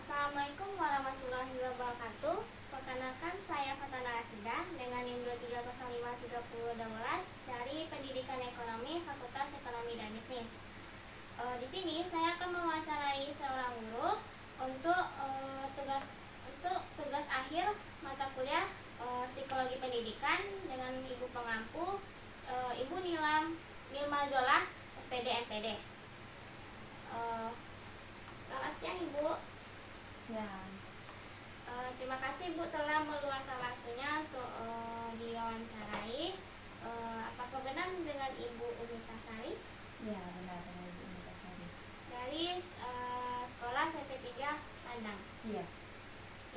Assalamualaikum warahmatullahi wabarakatuh. Perkenalkan, saya Fatana Asida dengan NIM 23053012 dari Pendidikan Ekonomi Fakultas Ekonomi dan Bisnis. Di sini saya akan mewawancarai seorang guru untuk tugas akhir mata kuliah Psikologi Pendidikan dengan Ibu pengampu Ibu Nilma Zolah, SPD MPD. Selamat siang Ibu. Siang. Terima kasih Bu telah meluangkan waktunya untuk diwawancarai. Apakah benar dengan Ibu Umitasari? Ya, benar dengan Ibu Umitasari. Dari sekolah SMP 3 Padang. Iya.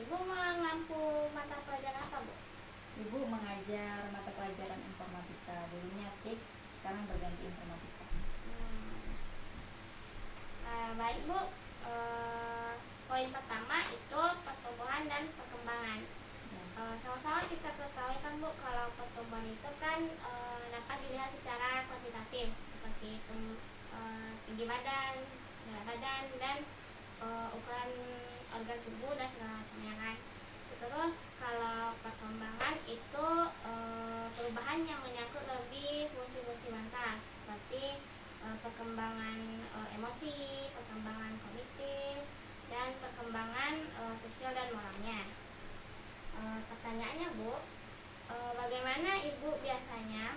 Ibu mengampu mata pelajaran apa Bu? Ibu mengajar mata pelajaran informatika. Dulunya TIK, sekarang berganti informatika. Baik Bu. Poin pertama itu pertumbuhan dan perkembangan. Sama-sama kita ketahui kan Bu, kalau pertumbuhan itu kan dapat dilihat secara kuantitatif seperti tinggi badan, berat badan, dan ukuran organ tubuh dan segala macamnya kan. Terus kalau perkembangan itu perubahan yang menyangkut lebih fungsi-fungsi mental seperti perkembangan emosi, perkembangan kognitif, dan perkembangan sosial dan moralnya. Pertanyaannya Bu, bagaimana Ibu biasanya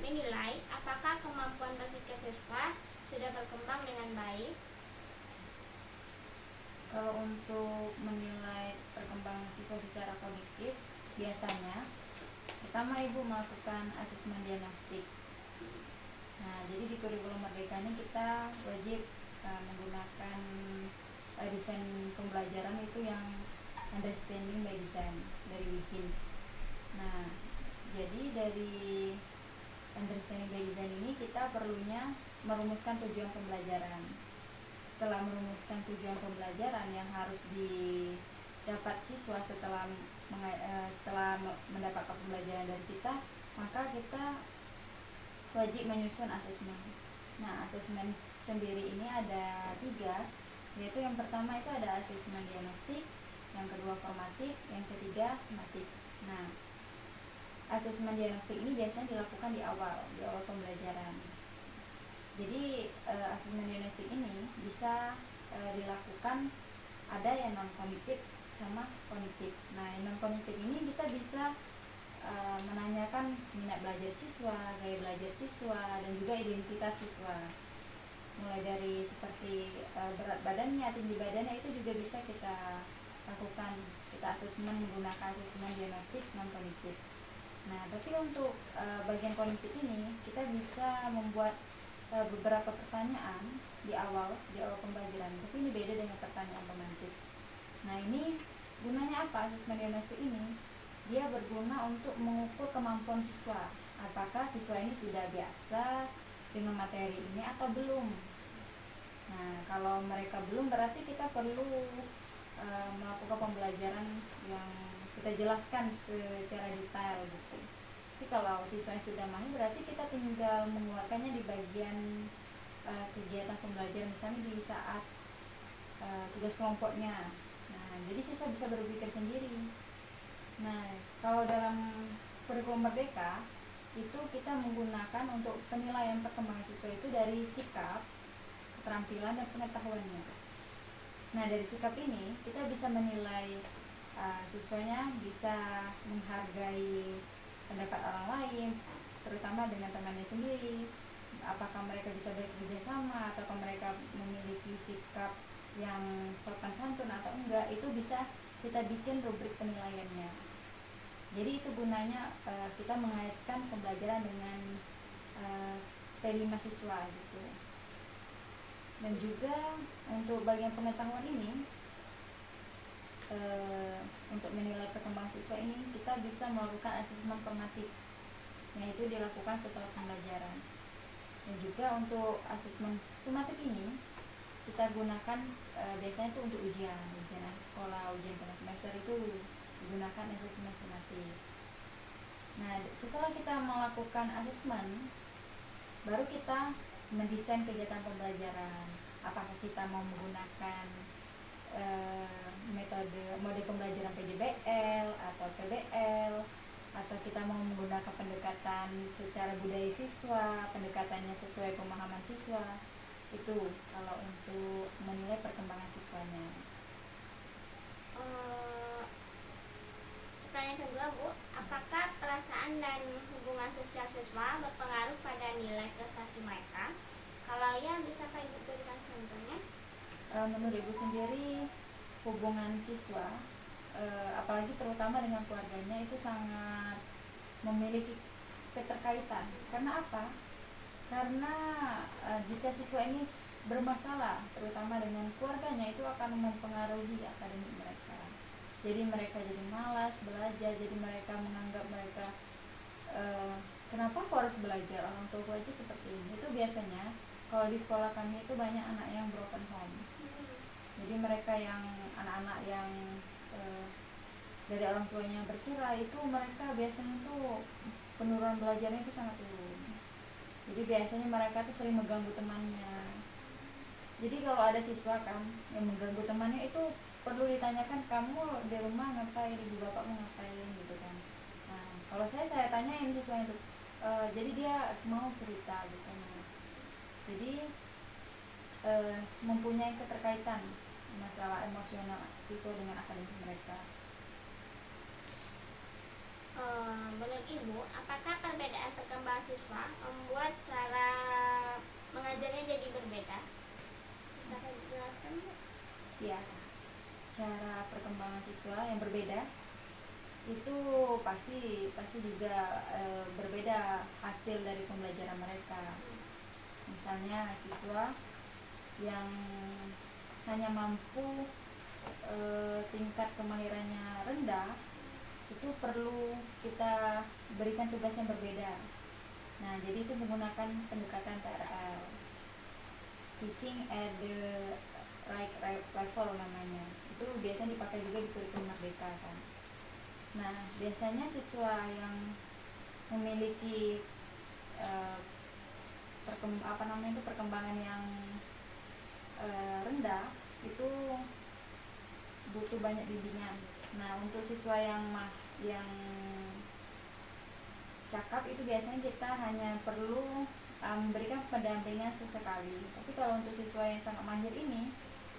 menilai apakah kemampuan berpikir siswa sudah berkembang dengan baik? Kalau untuk menilai perkembangan siswa secara kognitif, biasanya pertama Ibu melakukan asesmen diagnostik. Nah, jadi di kurikulum Merdeka ini kita wajib menggunakan desain pembelajaran itu yang understanding by design dari Wikins. Nah, jadi dari understanding by design ini kita perlunya merumuskan tujuan pembelajaran. Setelah merumuskan tujuan pembelajaran yang harus didapat siswa setelah mendapatkan pembelajaran dari kita, maka kita wajib menyusun asesmen. Nah, asesmen sendiri ini ada 3, yaitu yang pertama itu ada asesmen diagnostik, yang kedua formatif, yang ketiga sumatif. Nah, asesmen diagnostik ini biasanya dilakukan di awal pembelajaran. Jadi asesmen diagnostik ini bisa dilakukan ada yang non kognitif sama kognitif. Nah, yang non kognitif ini kita bisa menanyakan minat belajar siswa, gaya belajar siswa, dan juga identitas siswa. Mulai dari seperti berat badannya, tinggi badannya, itu juga bisa kita lakukan. Kita asesmen menggunakan asesmen diagnostik non kognitif. Nah, tapi untuk bagian kognitif ini kita bisa membuat beberapa pertanyaan di awal pembelajaran. Tapi ini beda dengan pertanyaan pemantik. Nah, ini gunanya apa asesmen diagnostik ini? Dia berguna untuk mengukur kemampuan siswa. Apakah siswa ini sudah biasa dengan materi ini atau belum? Nah, kalau mereka belum, berarti kita perlu melakukan pembelajaran yang kita jelaskan secara detail gitu. Tapi kalau siswa sudah mahir, berarti kita tinggal mengeluarkannya di bagian kegiatan pembelajaran, misalnya di saat tugas kelompoknya. Nah, jadi siswa bisa berpikir sendiri. Nah, kalau dalam kurikulum Merdeka itu kita menggunakan untuk penilaian perkembangan siswa itu dari sikap, keterampilan, dan pengetahuannya. Nah, dari sikap ini kita bisa menilai siswanya bisa menghargai pendapat orang lain, terutama dengan temannya sendiri. Apakah mereka bisa bekerja sama, atau mereka memiliki sikap yang sopan santun atau enggak, itu bisa kita bikin rubrik penilaiannya. Jadi itu gunanya kita mengaitkan pembelajaran dengan P5 siswa gitu. Dan juga untuk bagian pengetahuan ini, untuk menilai perkembangan siswa ini kita bisa melakukan asesmen formatif, yaitu dilakukan setelah pembelajaran. Dan juga untuk asesmen sumatif ini kita gunakan biasanya itu untuk ujian akhir sekolah, ujian tengah semester itu digunakan asesmen sumatif. Nah, setelah kita melakukan asesmen, baru kita mendesain kegiatan pembelajaran. Apakah kita mau menggunakan mode pembelajaran PJBL atau PBL, atau kita mau menggunakan pendekatan secara budaya siswa, pendekatannya sesuai pemahaman siswa. Itu kalau untuk menilai perkembangan siswanya. Pertanyaan kedua, Bu, apakah perasaan dan hubungan sosial siswa berpengaruh pada nilai prestasi mereka? Kalau ya, bisakah Ibu berikan contohnya? Menurut Ibu sendiri, hubungan siswa apalagi terutama dengan keluarganya itu sangat memiliki keterkaitan. Karena apa? Karena jika siswa ini bermasalah terutama dengan keluarganya, itu akan mempengaruhi akademik mereka. Jadi mereka jadi malas belajar, jadi mereka menganggap mereka kenapa aku harus belajar, orang tua aja seperti ini. Itu biasanya kalau di sekolah kami itu banyak anak yang broken home. Jadi mereka yang anak-anak yang dari orang tuanya bercerai, itu mereka biasanya tuh penurunan belajarnya itu sangat turun. Jadi biasanya mereka tuh sering mengganggu temannya. Jadi kalau ada siswa kan yang mengganggu temannya, itu perlu ditanyakan, kamu di rumah ngapain, ibu bapakmu ngapain gitu kan. Nah, kalau saya tanyain siswa itu, jadi dia mau cerita gitu. Nah, jadi mempunyai keterkaitan masalah emosional siswa dengan akademik mereka. Menurut Ibu, apakah perbedaan perkembangan siswa membuat cara mengajarnya jadi berbeda? Bisa dijelaskan, Bu? Ya, cara perkembangan siswa yang berbeda itu pasti juga berbeda hasil dari pembelajaran mereka. Misalnya siswa yang hanya mampu tingkat kemahirannya rendah, itu perlu kita berikan tugas yang berbeda. Nah, jadi itu menggunakan pendekatan TRL, teaching at the right level namanya. Itu biasanya dipakai juga di kurikulum Merdeka kan. Nah, biasanya siswa yang memiliki perkembangan yang rendah itu butuh banyak bimbingan. Nah, untuk siswa yang cakap itu biasanya kita hanya perlu memberikan pendampingan sesekali. Tapi kalau untuk siswa yang sangat mahir ini,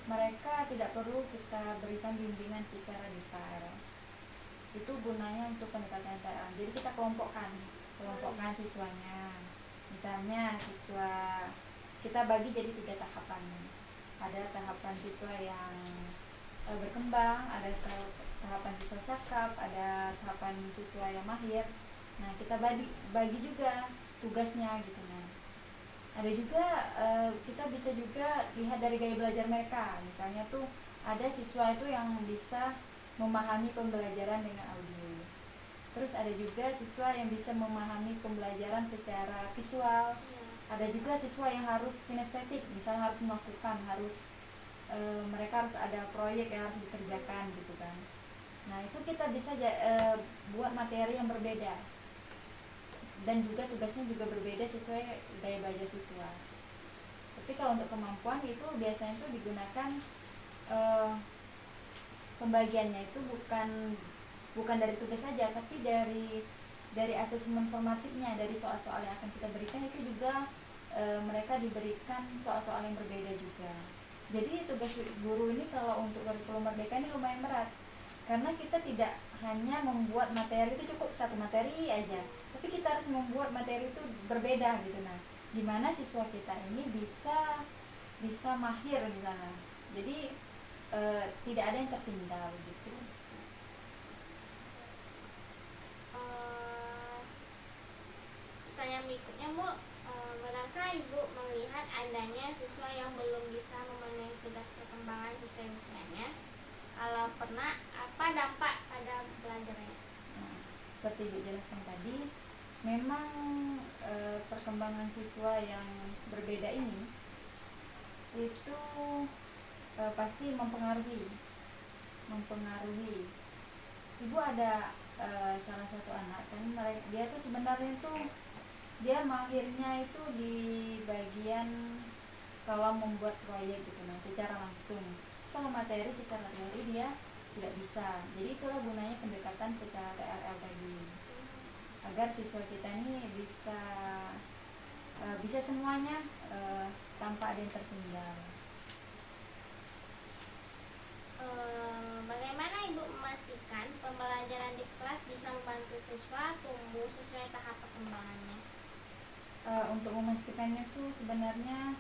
mereka tidak perlu kita berikan bimbingan secara detail. Itu gunanya untuk pendekatan TRL. Jadi kita kelompokkan siswanya. Misalnya siswa kita bagi jadi 3 tahapan. Ada tahapan siswa yang berkembang, ada tahapan siswa cakap, ada tahapan siswa yang mahir. Nah, kita bagi juga tugasnya gitu. Nah, ada juga kita bisa juga lihat dari gaya belajar mereka. Misalnya tuh ada siswa itu yang bisa memahami pembelajaran dengan audio. Terus ada juga siswa yang bisa memahami pembelajaran secara visual. Ada juga siswa yang harus kinestetik, misalnya harus melakukan, mereka harus ada proyek yang harus dikerjakan gitu kan. Nah, itu kita bisa buat materi yang berbeda, dan juga tugasnya juga berbeda sesuai gaya belajar siswa. Tapi kalau untuk kemampuan itu biasanya itu digunakan pembagiannya itu bukan bukan dari tugas saja, tapi dari asesmen formatifnya, dari soal-soal yang akan kita berikan itu juga mereka diberikan soal-soal yang berbeda juga. Jadi tugas guru ini kalau untuk kurikulum merdeka ini lumayan berat, karena kita tidak hanya membuat materi itu cukup satu materi aja, tapi kita harus membuat materi itu berbeda gitu. Nah, dimana siswa kita ini bisa mahir di sana. Jadi tidak ada yang tertinggal gitu. Pertanyaan berikutnya, Bu, benarkah Ibu melihat adanya siswa yang belum bisa memenuhi tugas perkembangan sesuai usianya? Kalau pernah, apa dampak pada belajarnya? Nah, seperti Ibu jelaskan tadi, memang perkembangan siswa yang berbeda ini itu pasti mempengaruhi. Ibu ada salah satu anak kan, dia tuh sebenarnya tuh dia mahirnya itu di bagian kalau membuat proyek gitu, nah secara langsung. Kalau materi secara teori dia tidak bisa. Jadi itulah gunanya pendekatan secara TRL tadi, agar siswa kita ini bisa semuanya tanpa ada yang tertinggal. Bagaimana Ibu memastikan pembelajaran di kelas bisa membantu siswa tumbuh sesuai tahap perkembangannya? Untuk memastikannya tuh sebenarnya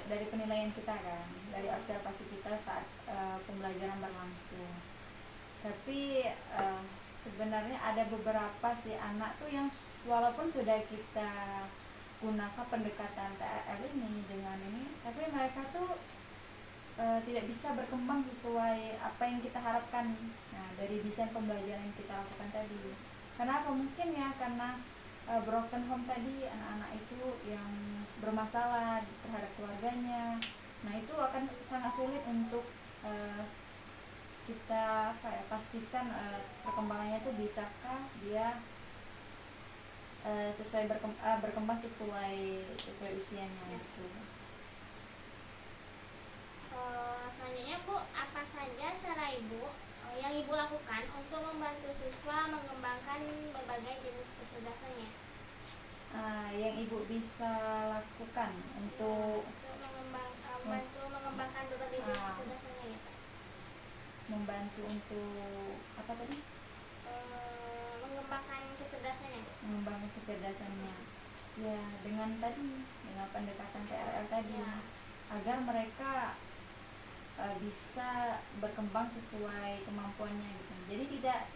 dari penilaian kita kan, dari observasi kita saat pembelajaran berlangsung. Tapi sebenarnya ada beberapa sih anak tuh yang walaupun sudah kita gunakan pendekatan TRL ini dengan ini, tapi mereka tuh tidak bisa berkembang sesuai apa yang kita harapkan. Nah, dari desain pembelajaran yang kita lakukan tadi. Kenapa? Mungkin ya karena broken home tadi, anak-anak itu yang bermasalah terhadap keluarganya. Nah, itu akan sangat sulit untuk kita pastikan perkembangannya itu bisakah dia berkembang sesuai usianya gitu. Selanjutnya, Bu, apa saja cara Ibu yang Ibu lakukan untuk membantu siswa mengembangkan berbagai jenis kecerdasannya? Yang Ibu bisa lakukan untuk membantu mengembangkan berbagai jenis kecerdasannya ya, Pak? Membantu untuk apa tadi? Mengembangkan kecerdasannya, Bu. Mengembangkan kecerdasannya. Ya, dengan pendekatan TRL tadi, Ya. Agar mereka bisa berkembang sesuai kemampuannya gitu. Jadi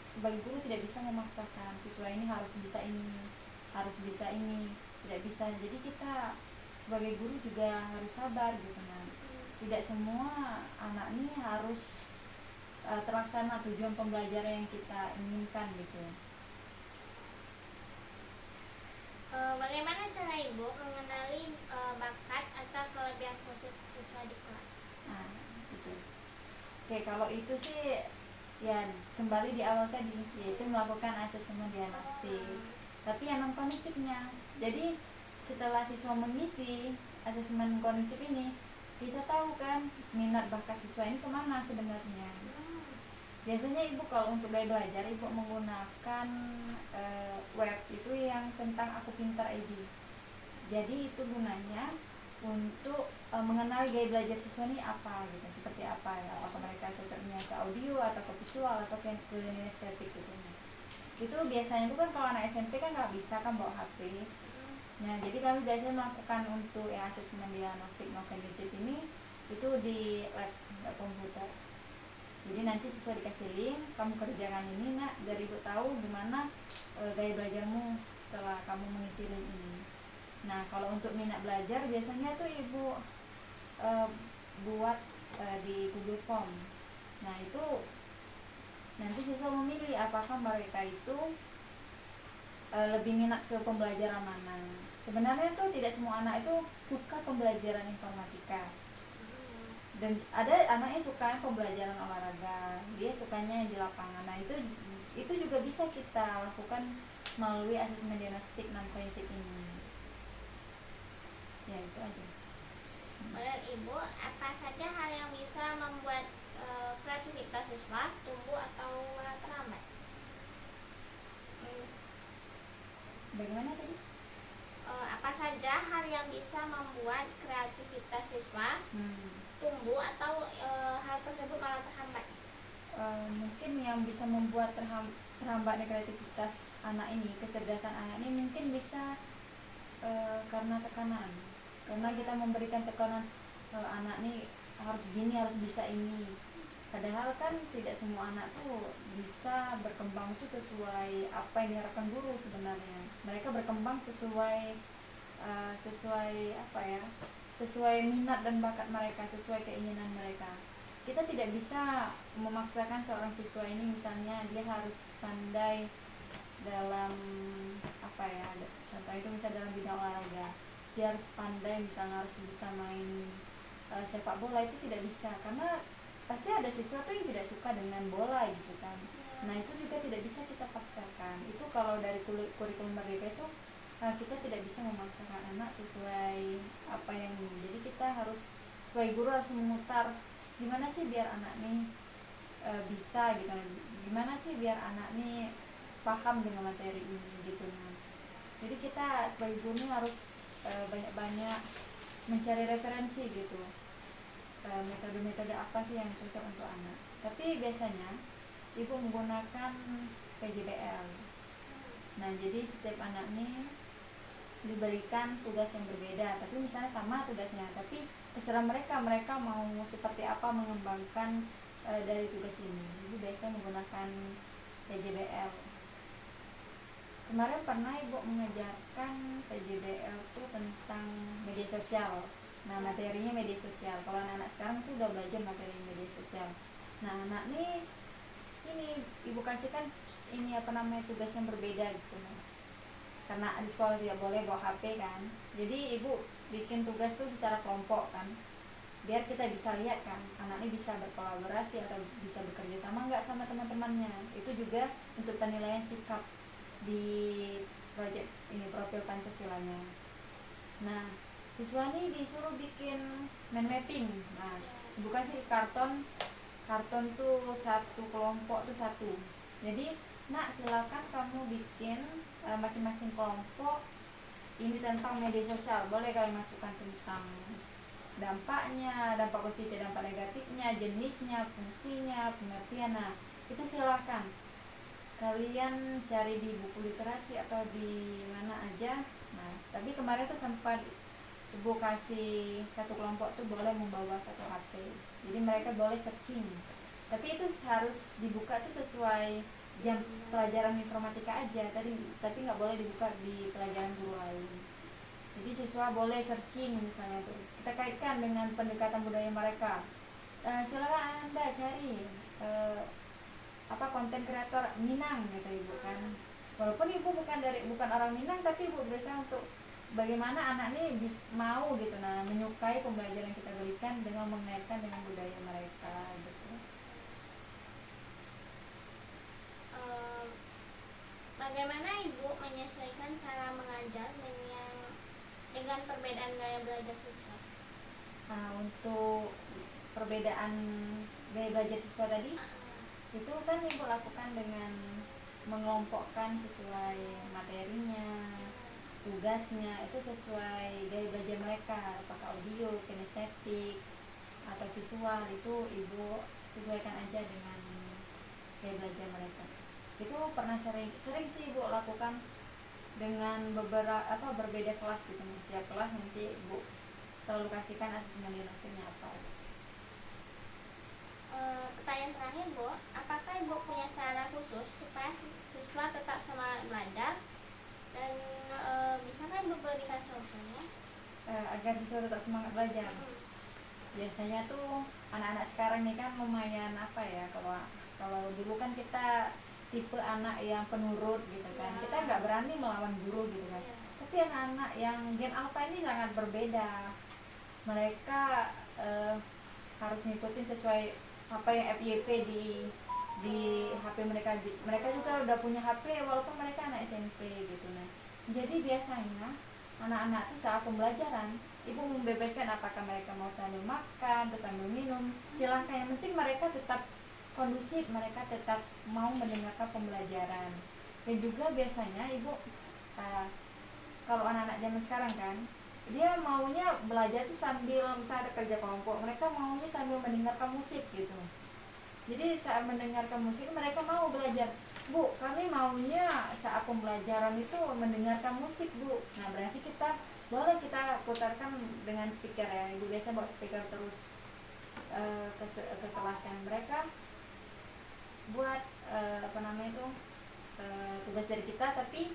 sebagai guru tidak bisa memaksakan siswa ini harus bisa ini, tidak bisa. Jadi kita sebagai guru juga harus sabar gitu. Nah, tidak semua anak ini harus terlaksana tujuan pembelajaran yang kita inginkan gitu. Bagaimana cara Ibu mengenali bakat atau kelebihan khusus siswa di kelas? Nah, itu. Oke, kalau itu sih ya kembali di awal tadi, yaitu melakukan asesmen diagnostik. Tapi yang non kognitifnya. Jadi setelah siswa mengisi asesmen kognitif ini, kita tahu kan minat bakat siswa ini kemana sebenarnya. Biasanya Ibu kalau untuk gaya belajar, Ibu menggunakan web itu yang tentang Aku Pintar ID. Jadi itu gunanya untuk mengenali gaya belajar siswa ini apa gitu, seperti apa ya, apakah mereka cocoknya ke audio atau ke visual atau ke estetik gitu. Itu biasanya itu kan kalau anak SMP kan nggak bisa kan bawa HP. Nah, jadi kami biasanya melakukan untuk yang asesmen diagnostik non kognitif ini itu di lab komputer. Jadi nanti siswa dikasih link, kamu kerjakan ini nak, biar Ibu tahu gimana gaya belajarmu setelah kamu mengisi link ini. Nah, kalau untuk minat belajar biasanya tuh Ibu buat di Google Form. Nah, itu nanti siswa memilih apakah mereka itu lebih minat ke pembelajaran mana. Sebenarnya tuh tidak semua anak itu suka pembelajaran informatika. Dan ada anaknya suka pembelajaran olahraga, dia sukanya di lapangan. Nah, itu juga bisa kita lakukan melalui asesmen diagnostik non kognitif ini. Ya, itu aja. Menurut Ibu, apa saja hal yang bisa membuat kreativitas siswa tumbuh atau terhambat? Bagaimana tadi? Apa saja hal yang bisa membuat kreativitas siswa Hmm. tumbuh atau hal tersebut malah terhambat? Mungkin yang bisa membuat terhambatnya kreativitas anak ini, kecerdasan anak ini mungkin bisa karena tekanan, karena kita memberikan tekanan anak nih harus gini, harus bisa ini, padahal kan tidak semua anak tuh bisa berkembang tuh sesuai apa yang diharapkan guru. Sebenarnya mereka berkembang sesuai apa ya, sesuai minat dan bakat mereka, sesuai keinginan mereka. Kita tidak bisa memaksakan seorang siswa ini, misalnya dia harus pandai dalam apa ya, contoh itu misalnya dalam bidang olahraga, dia harus pandai, misalnya harus bisa main sepak bola, itu tidak bisa, karena pasti ada siswa tuh yang tidak suka dengan bola gitu kan. Nah itu juga tidak bisa kita paksakan. Itu kalau dari kurikulum merdeka itu kita tidak bisa memaksakan anak sesuai apa yang ini. Jadi kita harus, sebagai guru harus memutar gimana sih biar anak nih bisa gitu, gimana sih biar anak nih paham dengan materi ini gitu. Jadi kita sebagai guru nih harus banyak-banyak mencari referensi gitu, metode-metode apa sih yang cocok untuk anak. Tapi biasanya ibu menggunakan PJBL. Nah jadi setiap anak nih diberikan tugas yang berbeda, tapi misalnya sama tugasnya, tapi terserah mereka mau seperti apa mengembangkan dari tugas ini. Jadi biasanya menggunakan PJBL. Kemarin pernah ibu mengajarkan PJBL itu tentang media sosial. Nah materinya media sosial. Kalau anak-anak sekarang tuh udah belajar materi media sosial. Nah anak nih ini ibu kasihkan ini apa namanya, tugas yang berbeda gitu. Karena di sekolah tidak boleh bawa HP kan, jadi ibu bikin tugas tuh secara kelompok kan, biar kita bisa lihat kan anak ini bisa berkolaborasi atau bisa bekerja sama nggak sama teman-temannya. Itu juga untuk penilaian sikap di proyek ini, profil Pancasilanya. Nah siswa ini disuruh bikin mind mapping. Nah ibu kasih karton tuh satu kelompok tuh satu, jadi nak silakan kamu bikin masing-masing kelompok ini tentang media sosial. Boleh kalian masukkan tentang dampaknya, dampak positif, dampak negatifnya, jenisnya, fungsinya, pengertian. Nah itu silakan kalian cari di buku literasi atau di mana aja. Nah tapi kemarin tuh sempat ibu kasih satu kelompok tuh boleh membawa satu HP, jadi mereka boleh searching, tapi itu harus dibuka tuh sesuai jam pelajaran informatika aja tadi, tapi nggak boleh dibuka di pelajaran guru lain. Jadi siswa boleh searching, misalnya tuh kita kaitkan dengan pendekatan budaya mereka. Silakan anda cari apa konten kreator Minang gitu ibu kan, walaupun ibu bukan orang Minang, tapi ibu berusaha untuk bagaimana anak nih mau gitu, nah menyukai pembelajaran yang kita berikan dengan mengaitkan dengan budaya mereka gitu. Bagaimana ibu menyesuaikan cara mengajar dengan perbedaan gaya belajar siswa? Untuk perbedaan gaya belajar siswa tadi, itu kan ibu lakukan dengan mengelompokkan sesuai materinya, tugasnya itu sesuai gaya belajar mereka, apakah audio, kinestetik atau visual, itu ibu sesuaikan aja dengan gaya belajar mereka. Itu pernah sering sih ibu lakukan dengan berbeda kelas gitu. Tiap kelas nanti ibu selalu kasihkan asesmen dinastiknya apa. Pertanyaan terakhir Bu, apakah ibu punya cara khusus supaya siswa tetap semangat belajar, dan bisakah ibu berikan contohnya? Agar siswa tetap semangat belajar. Biasanya tuh anak-anak sekarang nih kan lumayan apa ya, kalau dulu kan kita tipe anak yang penurut gitu kan, kita nggak berani melawan guru gitu kan. Tapi anak-anak yang gen alpha ini sangat berbeda. Mereka harus ngikutin sesuai apa yang FYP di HP mereka. Mereka juga udah punya HP walaupun mereka anak SMP gitu. Nah jadi biasanya anak-anak tuh saat pembelajaran ibu membebaskan, apakah mereka mau sambil makan atau sambil minum, silahkan, yang penting mereka tetap kondusif, mereka tetap mau mendengarkan pembelajaran. Dan juga biasanya ibu Nah, kalau anak-anak zaman sekarang kan, dia maunya belajar tuh sambil misalnya ada kerja kelompok, mereka maunya sambil mendengarkan musik gitu. Jadi saat mendengarkan musik mereka mau belajar. Bu, kami maunya saat pembelajaran itu mendengarkan musik, Bu. Nah, berarti kita boleh kita putarkan dengan speaker ya. Ibu biasa bawa speaker terus ke kelas kan. Mereka buat tugas dari kita, tapi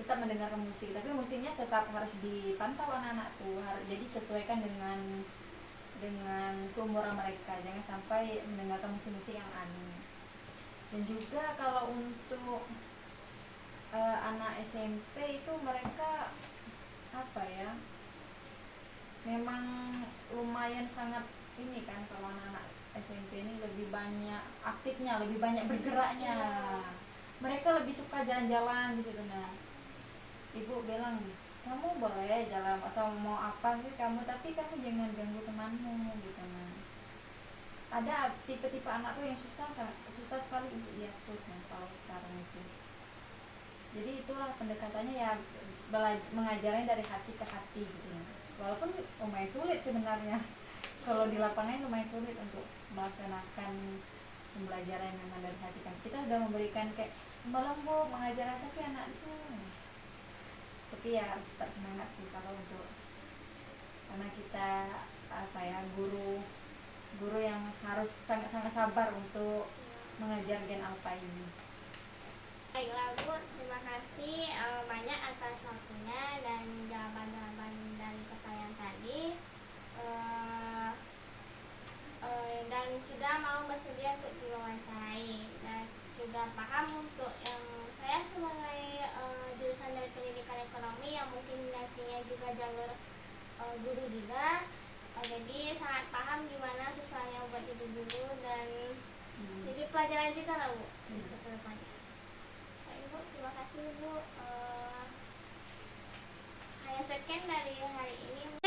kita mendengarkan musik, tapi musiknya tetap harus dipantau anak-anak tuh, jadi sesuaikan dengan seumuran mereka, jangan sampai mendengarkan musik-musik yang aneh. Dan juga kalau untuk anak SMP itu mereka apa ya, memang lumayan sangat ini kan, kalau anak-anak SMP ini lebih banyak aktifnya, lebih banyak bergeraknya, mereka lebih suka jalan-jalan di situ. Nah, ibu bilang, kamu boleh jalan atau mau apa sih kamu, tapi kamu jangan ganggu temanmu gitu. Nah, ada tipe-tipe anak tuh yang susah sekali untuk diatur kan kalau sekarang itu. Jadi itulah pendekatannya ya, mengajarnya dari hati ke hati gitu. Walaupun lumayan sulit sebenarnya kalau di lapangan lumayan sulit untuk melaksanakan pembelajaran yang dari hati kan. Kita sudah memberikan kayak lembut mengajar, tapi anak itu, tapi ya harus tetap semangat sih kalau untuk, karena kita apa ya, guru yang harus sangat-sangat sabar untuk mengajar Gen Alpha ini. Baiklah Bu, terima kasih banyak atas waktunya dan jawaban-jawaban dari pertanyaan tadi, dan sudah mau bersedia untuk diwawancarai, dan juga paham untuk yang saya sebagai jurusan dari pendidikan ekonomi yang mungkin nantinya juga jalur guru juga, jadi sangat paham gimana susahnya buat itu dulu, dan jadi pelajaran juga lah Bu ke depannya. Ibu, terima kasih Bu. Hanya sekian dari hari ini Bu.